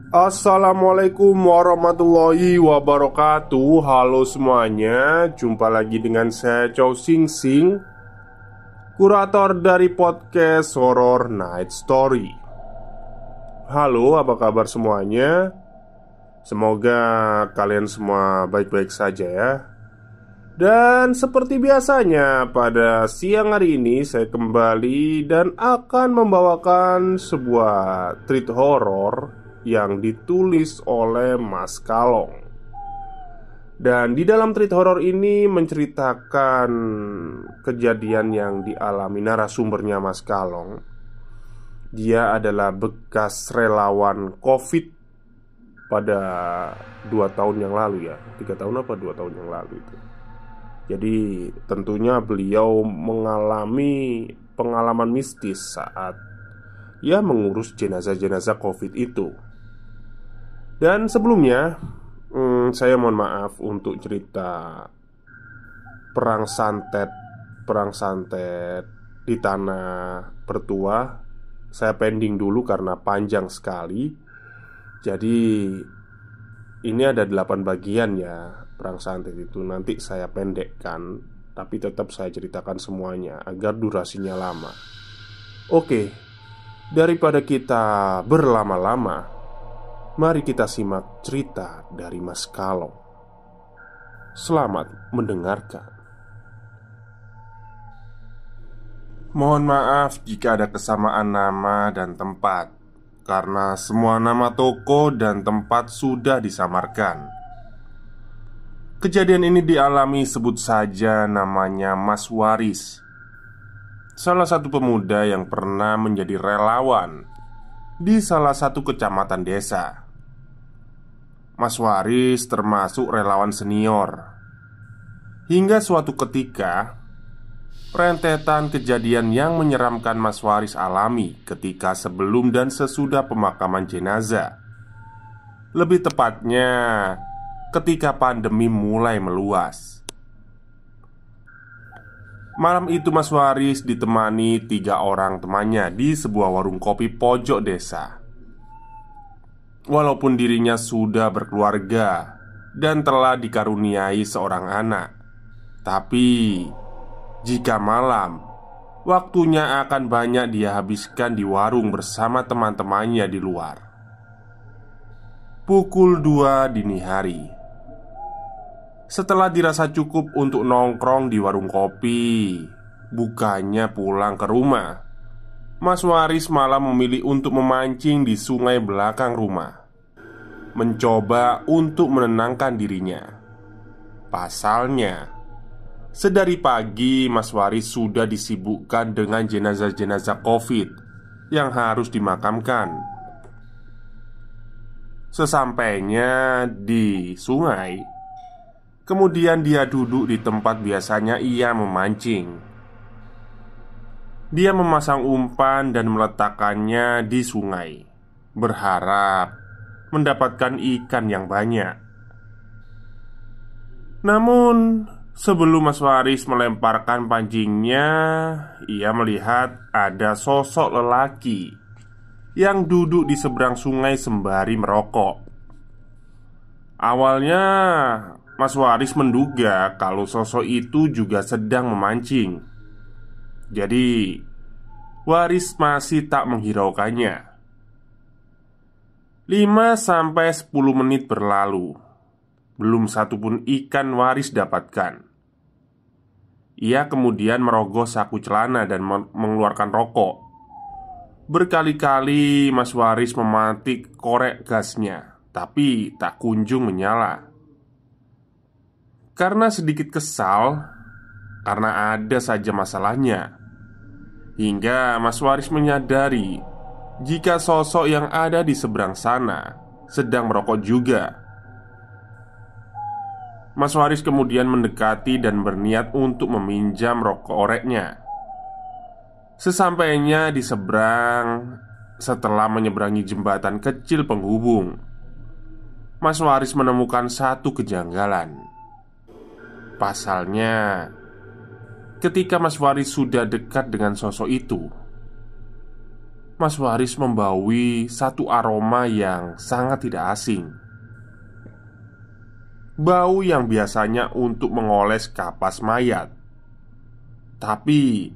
Assalamualaikum warahmatullahi wabarakatuh. Halo semuanya, jumpa lagi dengan saya Chow Sing Sing, kurator dari podcast Horror Night Story. Halo, apa kabar semuanya? Semoga kalian semua baik-baik saja ya. Dan seperti biasanya pada siang hari ini saya kembali dan akan membawakan sebuah treat horor yang ditulis oleh Mas Kalong. Dan di dalam treat horor ini menceritakan kejadian yang dialami narasumbernya Mas Kalong. Dia adalah bekas relawan COVID pada 2 tahun yang lalu ya, 3 tahun apa 2 tahun yang lalu itu. Jadi tentunya beliau mengalami pengalaman mistis saat ia mengurus jenazah-jenazah COVID itu. Dan sebelumnya saya mohon maaf untuk cerita perang santet di tanah Pertua. Saya pending dulu karena panjang sekali. Jadi ini ada 8 bagian ya perang santet itu. Nanti saya pendekkan, tapi tetap saya ceritakan semuanya agar durasinya lama. Oke, daripada kita berlama-lama, mari kita simak cerita dari Mas Kalong. Selamat mendengarkan. Mohon maaf jika ada kesamaan nama dan tempat, karena semua nama toko dan tempat sudah disamarkan. Kejadian ini dialami, sebut saja namanya Mas Waris, salah satu pemuda yang pernah menjadi relawan di salah satu kecamatan desa. Mas Waris termasuk relawan senior. Hingga suatu ketika, rentetan kejadian yang menyeramkan Mas Waris alami ketika sebelum dan sesudah pemakaman jenazah. Lebih tepatnya, ketika pandemi mulai meluas. Malam itu Mas Waris ditemani 3 orang temannya di sebuah warung kopi pojok desa. Walaupun dirinya sudah berkeluarga dan telah dikaruniai seorang anak, tapi jika malam, waktunya akan banyak dia habiskan di warung bersama teman-temannya di luar. Pukul 2 dini hari, setelah dirasa cukup untuk nongkrong di warung kopi, bukannya pulang ke rumah, Mas Waris malah memilih untuk memancing di sungai belakang rumah, mencoba untuk menenangkan dirinya. Pasalnya, sedari pagi Mas Waris sudah disibukkan dengan jenazah-jenazah COVID yang harus dimakamkan. Sesampainya di sungai, kemudian dia duduk di tempat biasanya ia memancing. Dia memasang umpan dan meletakkannya di sungai, berharap mendapatkan ikan yang banyak. Namun, sebelum Mas Waris melemparkan pancingnya, ia melihat ada sosok lelaki yang duduk di seberang sungai sembari merokok. Awalnya, Mas Waris menduga kalau sosok itu juga sedang memancing. Jadi, Waris masih tak menghiraukannya. 5-10 menit berlalu, belum satupun ikan Waris dapatkan. Ia kemudian merogoh saku celana dan mengeluarkan rokok. Berkali-kali Mas Waris mematik korek gasnya, tapi tak kunjung menyala. Karena sedikit kesal, karena ada saja masalahnya, hingga Mas Waris menyadari jika sosok yang ada di seberang sana sedang merokok juga. Mas Waris kemudian mendekati dan berniat untuk meminjam rokok koreknya. Sesampainya di seberang, setelah menyeberangi jembatan kecil penghubung, Mas Waris menemukan satu kejanggalan. Pasalnya, ketika Mas Waris sudah dekat dengan sosok itu, Mas Waris membaui satu aroma yang sangat tidak asing. Bau yang biasanya untuk mengoles kapas mayat. Tapi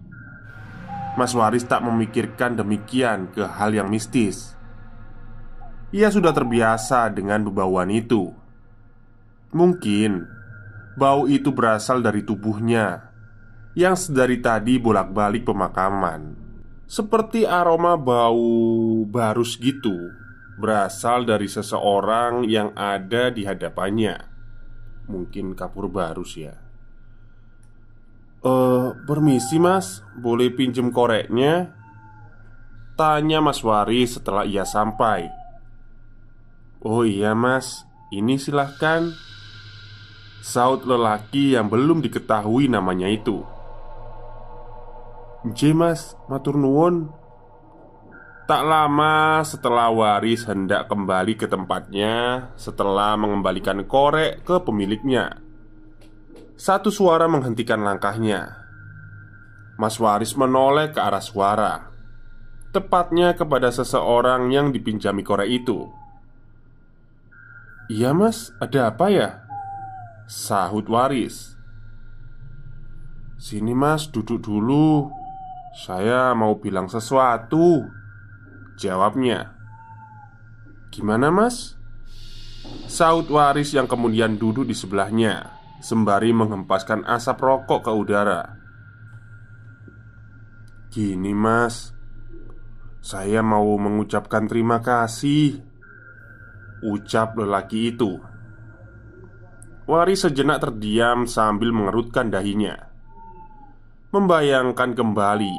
Mas Waris tak memikirkan demikian ke hal yang mistis. Ia sudah terbiasa dengan bebauan itu. Mungkin bau itu berasal dari tubuhnya yang sedari tadi bolak-balik pemakaman. Seperti aroma bau barus gitu, berasal dari seseorang yang ada di hadapannya. Mungkin kapur barus ya. Permisi mas, boleh pinjem koreknya? Tanya Mas Waris setelah ia sampai. Oh iya mas, ini silahkan, saut lelaki yang belum diketahui namanya itu. Nggih mas, matur nuwun. Tak lama setelah Waris hendak kembali ke tempatnya setelah mengembalikan korek ke pemiliknya, satu suara menghentikan langkahnya. Mas Waris menoleh ke arah suara, tepatnya kepada seseorang yang dipinjami korek itu. Iya mas, ada apa ya? Sahut Waris. Sini mas, duduk dulu. Saya mau bilang sesuatu, jawabnya. Gimana mas? Sahut Waris yang kemudian duduk di sebelahnya sembari menghempaskan asap rokok ke udara. Gini mas, saya mau mengucapkan terima kasih, ucap lelaki itu. Waris sejenak terdiam sambil mengerutkan dahinya, membayangkan kembali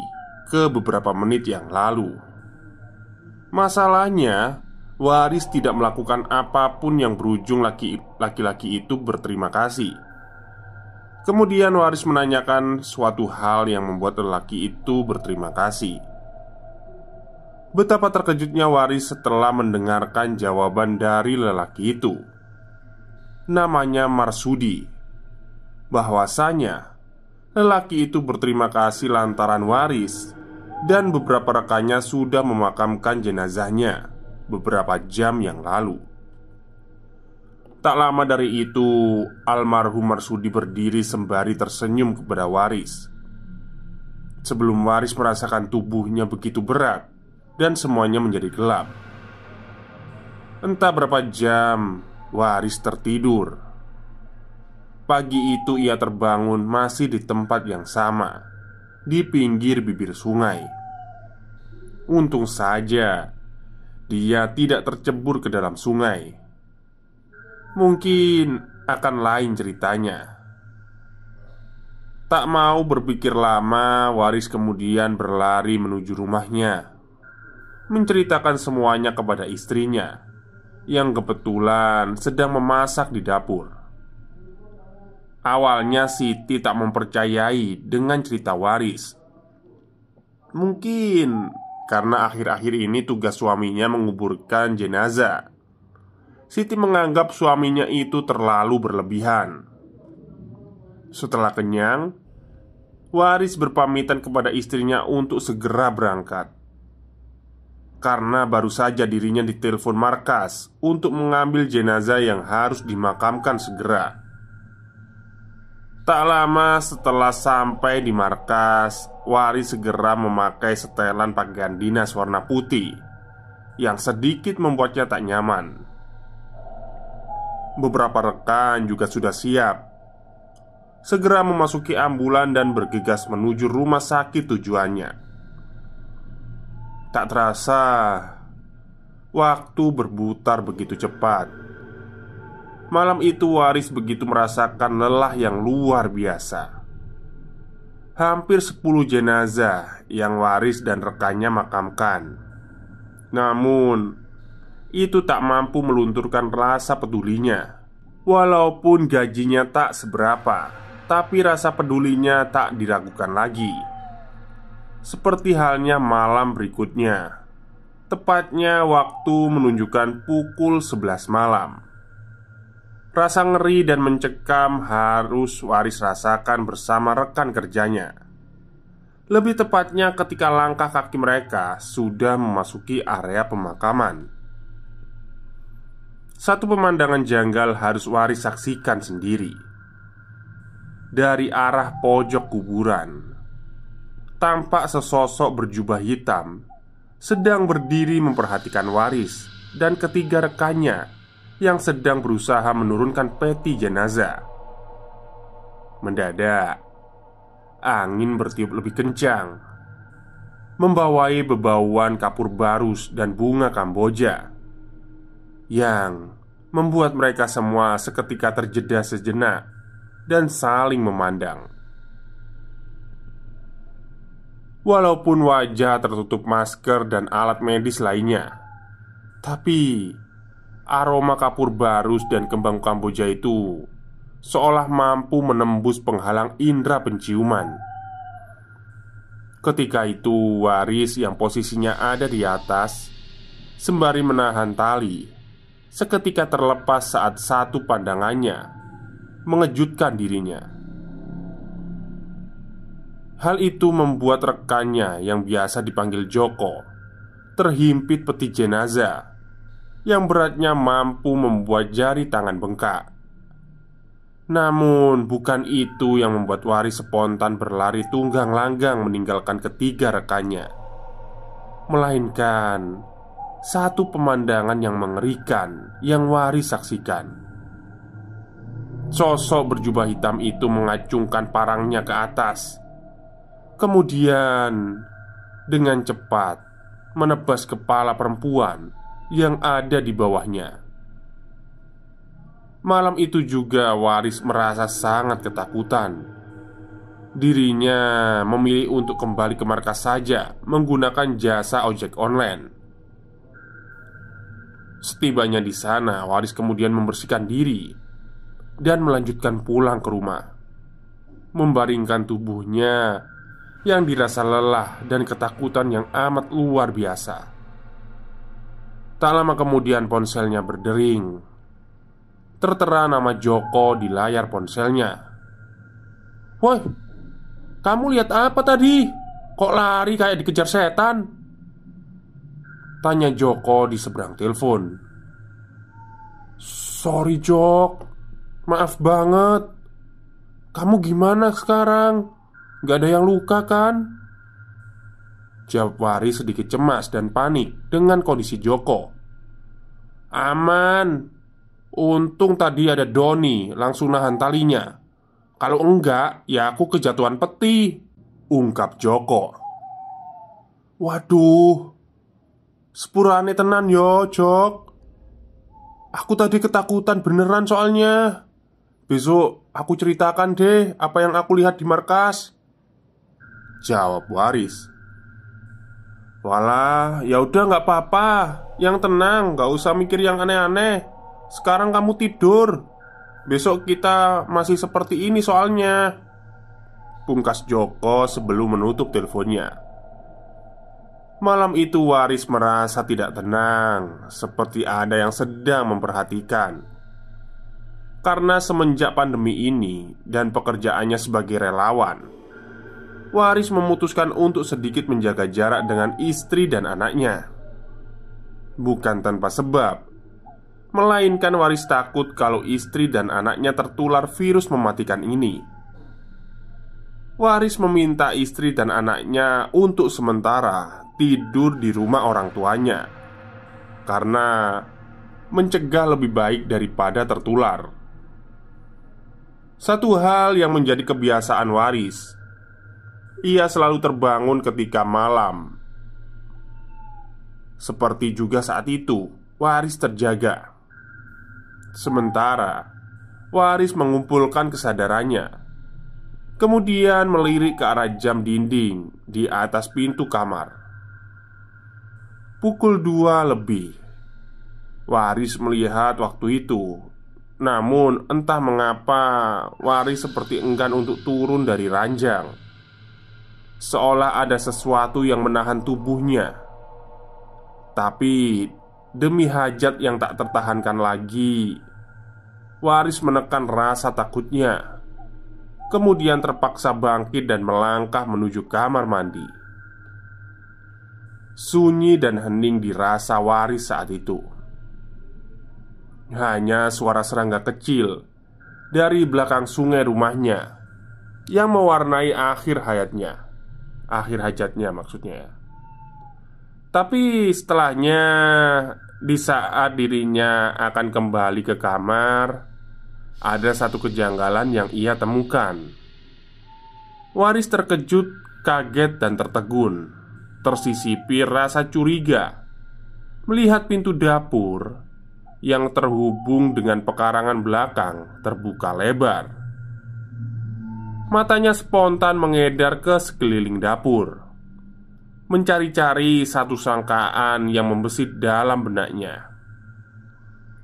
ke beberapa menit yang lalu. Masalahnya, Waris tidak melakukan apapun yang berujung laki-laki itu berterima kasih. Kemudian Waris menanyakan suatu hal yang membuat lelaki itu berterima kasih. Betapa terkejutnya Waris setelah mendengarkan jawaban dari lelaki itu. Namanya Marsudi. Bahwasanya lelaki itu berterima kasih lantaran Waris dan beberapa rekannya sudah memakamkan jenazahnya beberapa jam yang lalu. Tak lama dari itu, almarhum Marsudi berdiri sembari tersenyum kepada Waris. Sebelum Waris merasakan tubuhnya begitu berat dan semuanya menjadi gelap. Entah berapa jam Waris tertidur. Pagi itu ia terbangun masih di tempat yang sama, di pinggir bibir sungai. Untung saja dia tidak tercebur ke dalam sungai. Mungkin akan lain ceritanya. Tak mau berpikir lama, Waris kemudian berlari menuju rumahnya, menceritakan semuanya kepada istrinya yang kebetulan sedang memasak di dapur. Awalnya Siti tak mempercayai dengan cerita Waris. Mungkin karena akhir-akhir ini tugas suaminya menguburkan jenazah. Siti menganggap suaminya itu terlalu berlebihan. Setelah kenyang, Waris berpamitan kepada istrinya untuk segera berangkat. Karena baru saja dirinya ditelepon markas untuk mengambil jenazah yang harus dimakamkan segera. Tak lama setelah sampai di markas, Waris segera memakai setelan pakaian dinas warna putih yang sedikit membuatnya tak nyaman. Beberapa rekan juga sudah siap, segera memasuki ambulan dan bergegas menuju rumah sakit tujuannya. Tak terasa, waktu berputar begitu cepat. Malam itu Waris begitu merasakan lelah yang luar biasa. Hampir 10 jenazah yang Waris dan rekannya makamkan. Namun, itu tak mampu melunturkan rasa pedulinya. Walaupun gajinya tak seberapa, tapi rasa pedulinya tak diragukan lagi. Seperti halnya malam berikutnya, tepatnya waktu menunjukkan pukul 11 malam. Rasa ngeri dan mencekam harus Waris rasakan bersama rekan kerjanya. Lebih tepatnya ketika langkah kaki mereka sudah memasuki area pemakaman. Satu pemandangan janggal harus Waris saksikan sendiri. Dari arah pojok kuburan, tampak sesosok berjubah hitam sedang berdiri memperhatikan Waris dan ketiga rekannya yang sedang berusaha menurunkan peti jenazah. Mendadak, angin bertiup lebih kencang, membawai bebauan kapur barus dan bunga kamboja yang membuat mereka semua seketika terjeda sejenak dan saling memandang. Walaupun wajah tertutup masker dan alat medis lainnya, tapi aroma kapur barus dan kembang kamboja itu seolah mampu menembus penghalang indera penciuman. Ketika itu Waris yang posisinya ada di atas, sembari menahan tali, seketika terlepas saat satu pandangannya mengejutkan dirinya. Hal itu membuat rekannya yang biasa dipanggil Joko terhimpit peti jenazah yang beratnya mampu membuat jari tangan bengkak. Namun bukan itu yang membuat Waris spontan berlari tunggang langgang meninggalkan ketiga rekannya, melainkan satu pemandangan yang mengerikan yang Waris saksikan. Sosok berjubah hitam itu mengacungkan parangnya ke atas, kemudian dengan cepat menebas kepala perempuan yang ada di bawahnya. Malam itu juga Waris merasa sangat ketakutan. Dirinya memilih untuk kembali ke markas saja menggunakan jasa ojek online. Setibanya di sana, Waris kemudian membersihkan diri dan melanjutkan pulang ke rumah, membaringkan tubuhnya yang dirasa lelah dan ketakutan yang amat luar biasa. Tak lama kemudian ponselnya berdering. Tertera nama Joko di layar ponselnya. "Woi, kamu lihat apa tadi? Kok lari kayak dikejar setan?" tanya Joko di seberang telepon. "Sorry Jok, maaf banget. Kamu gimana sekarang? Gak ada yang luka kan?" jawab Waris sedikit cemas dan panik dengan kondisi Joko. "Aman. Untung tadi ada Doni langsung nahan talinya. Kalau enggak, ya aku kejatuhan peti," ungkap Joko. "Waduh, sepurane tenan yo Jok. Aku tadi ketakutan beneran soalnya. Besok aku ceritakan deh apa yang aku lihat di markas," jawab Waris. "Walah, ya udah nggak apa-apa. Yang tenang, nggak usah mikir yang aneh-aneh. Sekarang kamu tidur. Besok kita masih seperti ini soalnya," pungkas Joko sebelum menutup teleponnya. Malam itu Waris merasa tidak tenang, seperti ada yang sedang memperhatikan. Karena semenjak pandemi ini dan pekerjaannya sebagai relawan, Waris memutuskan untuk sedikit menjaga jarak dengan istri dan anaknya. Bukan tanpa sebab, melainkan Waris takut kalau istri dan anaknya tertular virus mematikan ini. Waris meminta istri dan anaknya untuk sementara tidur di rumah orang tuanya, karena mencegah lebih baik daripada tertular. Satu hal yang menjadi kebiasaan Waris, ia selalu terbangun ketika malam. Seperti juga saat itu, Waris terjaga. Sementara Waris mengumpulkan kesadarannya, kemudian melirik ke arah jam dinding di atas pintu kamar. Pukul 2 lebih. Waris melihat waktu itu. Namun entah mengapa Waris seperti enggan untuk turun dari ranjang, seolah ada sesuatu yang menahan tubuhnya. Tapi demi hajat yang tak tertahankan lagi, Waris menekan rasa takutnya. kemudian terpaksa bangkit dan melangkah menuju kamar mandi. Sunyi dan hening dirasa Waris saat itu. Hanya suara serangga kecil dari belakang sungai rumahnya yang mewarnai akhir hajatnya maksudnya. Tapi setelahnya, di saat dirinya akan kembali ke kamar, ada satu kejanggalan yang ia temukan. Waris terkejut, kaget dan tertegun, tersisipi rasa curiga melihat pintu dapur yang terhubung dengan pekarangan belakang terbuka lebar. Matanya spontan mengedar ke sekeliling dapur, mencari-cari satu sangkaan yang membesit dalam benaknya.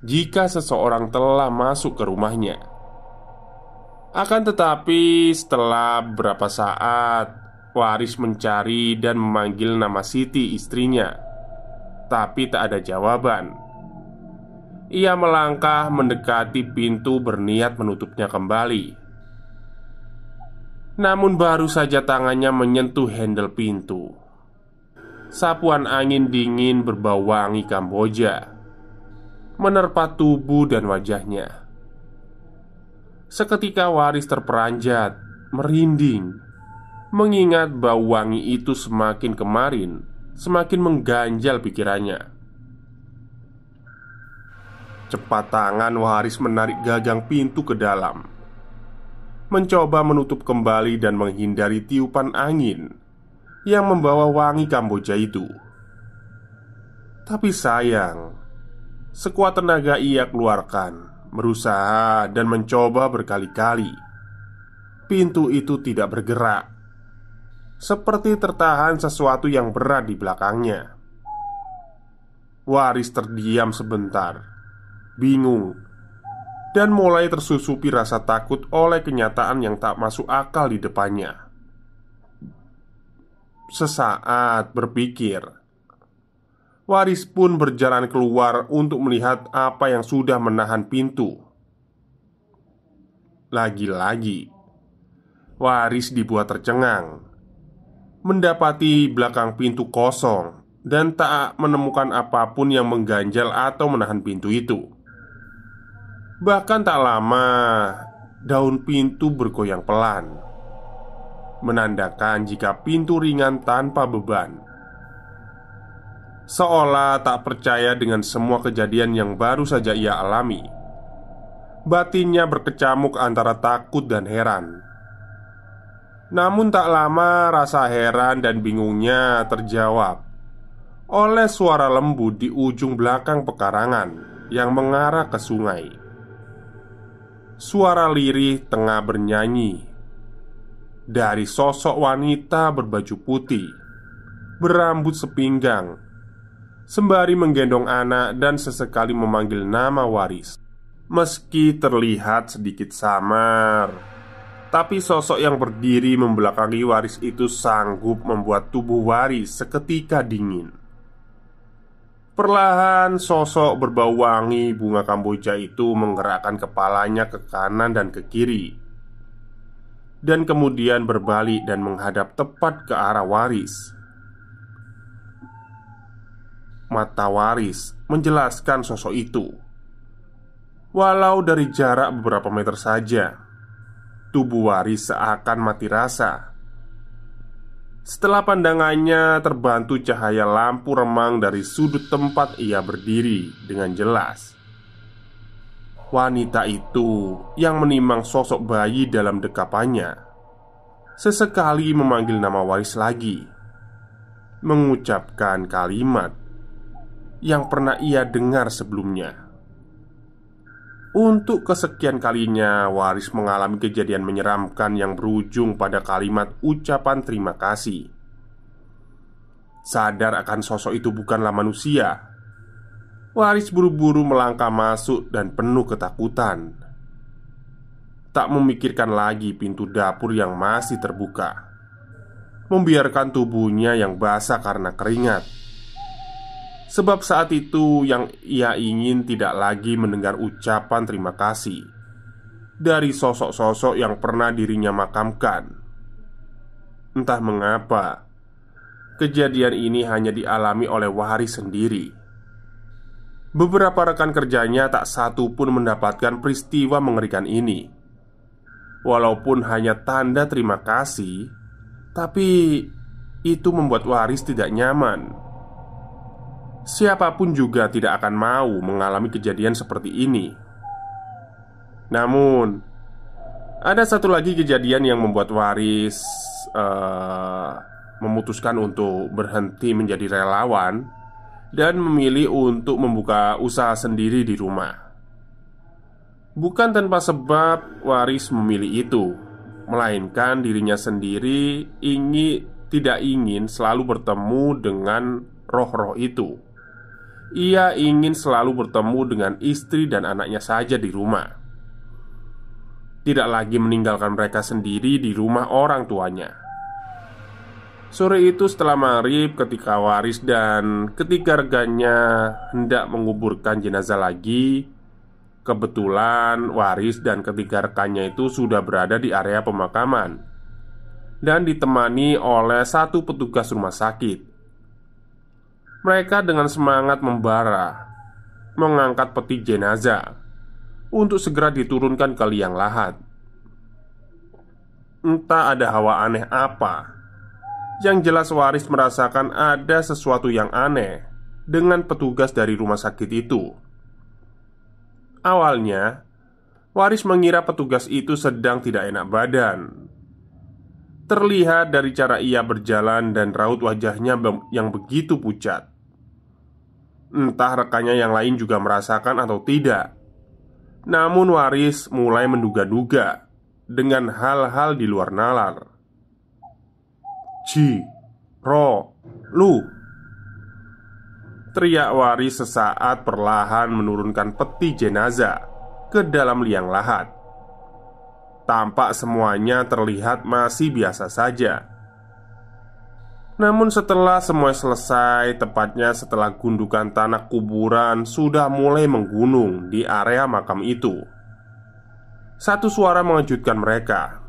Jika seseorang telah masuk ke rumahnya. Akan tetapi setelah beberapa saat, Waris mencari dan memanggil nama Siti, istrinya, tapi tak ada jawaban. Ia melangkah mendekati pintu berniat menutupnya kembali. Namun baru saja tangannya menyentuh handle pintu, sapuan angin dingin berbau wangi Kamboja menerpa tubuh dan wajahnya. Seketika Waris terperanjat, merinding, mengingat bau wangi itu semakin kemarin semakin mengganjal pikirannya. Cepat tangan Waris menarik gagang pintu ke dalam, mencoba menutup kembali dan menghindari tiupan angin yang membawa wangi Kamboja itu. Tapi sayang, sekuat tenaga ia keluarkan, berusaha dan mencoba berkali-kali. Pintu itu tidak bergerak, seperti tertahan sesuatu yang berat di belakangnya. Waris terdiam sebentar, bingung, dan mulai tersusupi rasa takut oleh kenyataan yang tak masuk akal di depannya. Sesaat berpikir, Waris pun berjalan keluar untuk melihat apa yang sudah menahan pintu. Lagi-lagi, Waris dibuat tercengang mendapati belakang pintu kosong dan tak menemukan apapun yang mengganjal atau menahan pintu itu. Bahkan tak lama, daun pintu bergoyang pelan, menandakan jika pintu ringan tanpa beban. Seolah tak percaya dengan semua kejadian yang baru saja ia alami, batinnya berkecamuk antara takut dan heran. Namun tak lama rasa heran dan bingungnya terjawab oleh suara lembut di ujung belakang pekarangan yang mengarah ke sungai. Suara lirih tengah bernyanyi dari sosok wanita berbaju putih, berambut sepinggang, sembari menggendong anak dan sesekali memanggil nama Waris. Meski terlihat sedikit samar, tapi sosok yang berdiri membelakangi Waris itu sanggup membuat tubuh Waris seketika dingin. Perlahan sosok berbau wangi bunga Kamboja itu menggerakkan kepalanya ke kanan dan ke kiri, dan kemudian berbalik dan menghadap tepat ke arah Waris. Mata Waris menjelaskan sosok itu. Walau dari jarak beberapa meter saja, tubuh Waris seakan mati rasa setelah pandangannya terbantu cahaya lampu remang dari sudut tempat ia berdiri dengan jelas. Wanita itu yang menimang sosok bayi dalam dekapannya sesekali memanggil nama Waris lagi, mengucapkan kalimat yang pernah ia dengar sebelumnya. Untuk kesekian kalinya, Waris mengalami kejadian menyeramkan yang berujung pada kalimat ucapan terima kasih. Sadar akan sosok itu bukanlah manusia, Waris buru-buru melangkah masuk dan penuh ketakutan. Tak memikirkan lagi pintu dapur yang masih terbuka, membiarkan tubuhnya yang basah karena keringat. Sebab saat itu yang ia ingin tidak lagi mendengar ucapan terima kasih, dari sosok-sosok yang pernah dirinya makamkan. Entah mengapa, kejadian ini hanya dialami oleh Waris sendiri. Beberapa rekan kerjanya tak satu pun mendapatkan peristiwa mengerikan ini. Walaupun hanya tanda terima kasih, tapi itu membuat Waris tidak nyaman. Siapapun juga tidak akan mau mengalami kejadian seperti ini. Namun, ada satu lagi kejadian yang membuat Waris memutuskan untuk berhenti menjadi relawan dan memilih untuk membuka usaha sendiri di rumah. Bukan tanpa sebab Waris memilih itu, melainkan dirinya sendiri tidak ingin selalu bertemu dengan roh-roh itu. Ia ingin selalu bertemu dengan istri dan anaknya saja di rumah, tidak lagi meninggalkan mereka sendiri di rumah orang tuanya. Sore itu setelah maghrib, ketika Waris dan ketiga rekannya hendak menguburkan jenazah lagi, kebetulan Waris dan ketiga rekannya itu sudah berada di area pemakaman dan ditemani oleh satu petugas rumah sakit. Mereka dengan semangat membara mengangkat peti jenazah untuk segera diturunkan ke liang lahat. Entah ada hawa aneh apa, yang jelas Waris merasakan ada sesuatu yang aneh dengan petugas dari rumah sakit itu. Awalnya, Waris mengira petugas itu sedang tidak enak badan. Terlihat dari cara ia berjalan dan raut wajahnya yang begitu pucat. Entah rekannya yang lain juga merasakan atau tidak. Namun Waris mulai menduga-duga dengan hal-hal di luar nalar. "Ji, Ro, Lu!" teriak Waris sesaat perlahan menurunkan peti jenazah ke dalam liang lahat. Tampak semuanya terlihat masih biasa saja. Namun setelah semua selesai, tepatnya setelah gundukan tanah kuburan sudah mulai menggunung di area makam itu, satu suara mengejutkan mereka.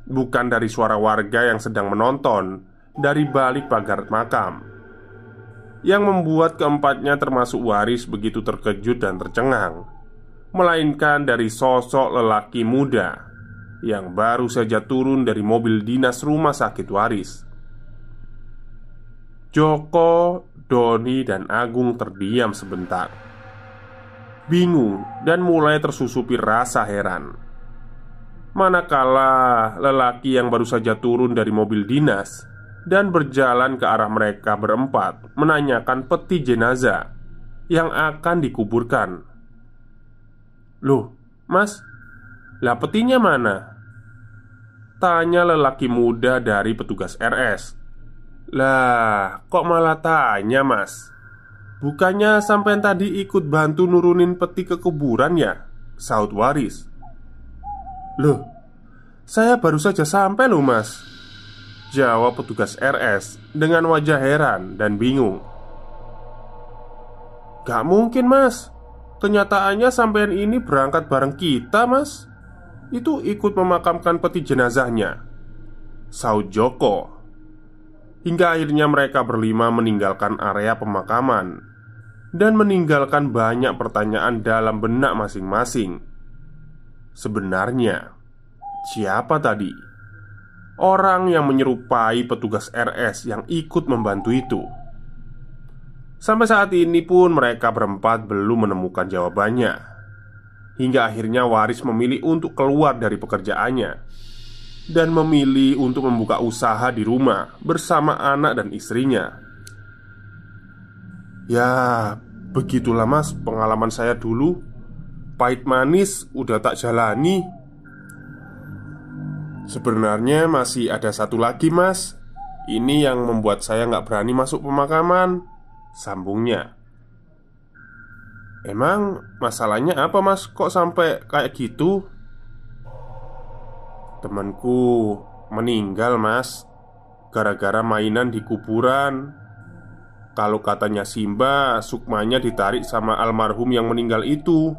Bukan dari suara warga yang sedang menonton dari balik pagar makam, yang membuat keempatnya termasuk Waris begitu terkejut dan tercengang, melainkan dari sosok lelaki muda yang baru saja turun dari mobil dinas rumah sakit Waris. Joko, Doni, dan Agung terdiam sebentar, bingung dan mulai tersusupi rasa heran. Manakala lelaki yang baru saja turun dari mobil dinas dan berjalan ke arah mereka berempat menanyakan peti jenazah yang akan dikuburkan. "Loh, Mas, lah petinya mana?" tanya lelaki muda dari petugas RS. "Lah, kok malah tanya, Mas? Bukannya sampean tadi ikut bantu nurunin peti ke kuburan ya?" sahut Waris. "Loh, saya baru saja sampai loh, Mas," jawab petugas RS dengan wajah heran dan bingung. "Gak mungkin, Mas. Kenyataannya sampean ini berangkat bareng kita, Mas. Itu ikut memakamkan peti jenazahnya," sahut Joko. Hingga akhirnya mereka berlima meninggalkan area pemakaman dan meninggalkan banyak pertanyaan dalam benak masing-masing. Sebenarnya, siapa tadi orang yang menyerupai petugas RS yang ikut membantu itu? Sampai saat ini pun mereka berempat belum menemukan jawabannya. Hingga akhirnya Waris memilih untuk keluar dari pekerjaannya dan memilih untuk membuka usaha di rumah bersama anak dan istrinya. "Ya, begitulah, Mas, pengalaman saya dulu. Pahit manis udah tak jalani. Sebenarnya masih ada satu lagi, Mas. Ini yang membuat saya nggak berani masuk pemakaman," sambungnya. "Emang masalahnya apa, Mas? Kok sampai kayak gitu?" "Temanku meninggal, Mas, gara-gara mainan di kuburan. Kalau katanya Simba, sukmanya ditarik sama almarhum yang meninggal itu."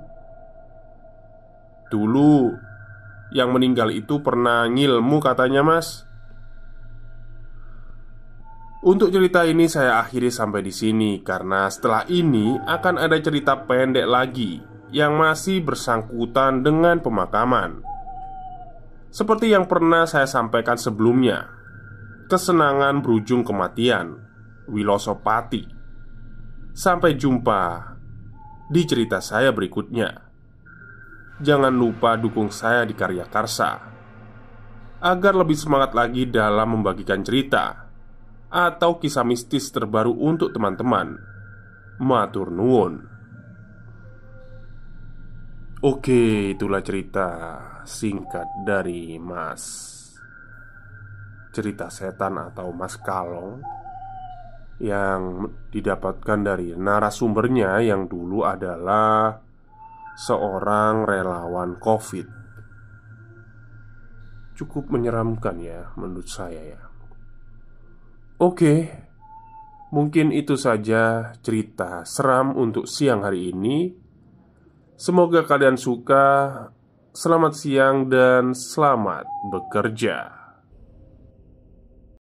Dulu yang meninggal itu pernah ngilmu katanya, Mas. Untuk cerita ini saya akhiri sampai di sini karena setelah ini akan ada cerita pendek lagi yang masih bersangkutan dengan pemakaman. Seperti yang pernah saya sampaikan sebelumnya, kesenangan berujung kematian, Wilosopati. Sampai jumpa di cerita saya berikutnya. Jangan lupa dukung saya di Karya Karsa agar lebih semangat lagi dalam membagikan cerita atau kisah mistis terbaru untuk teman-teman. Matur nuwun. Oke, itulah cerita singkat dari Mas Cerita Setan atau Mas Kalong yang didapatkan dari narasumbernya yang dulu adalah seorang relawan COVID. Cukup menyeramkan ya menurut saya ya. Oke, mungkin itu saja cerita seram untuk siang hari ini. Semoga kalian suka. Selamat siang dan selamat bekerja.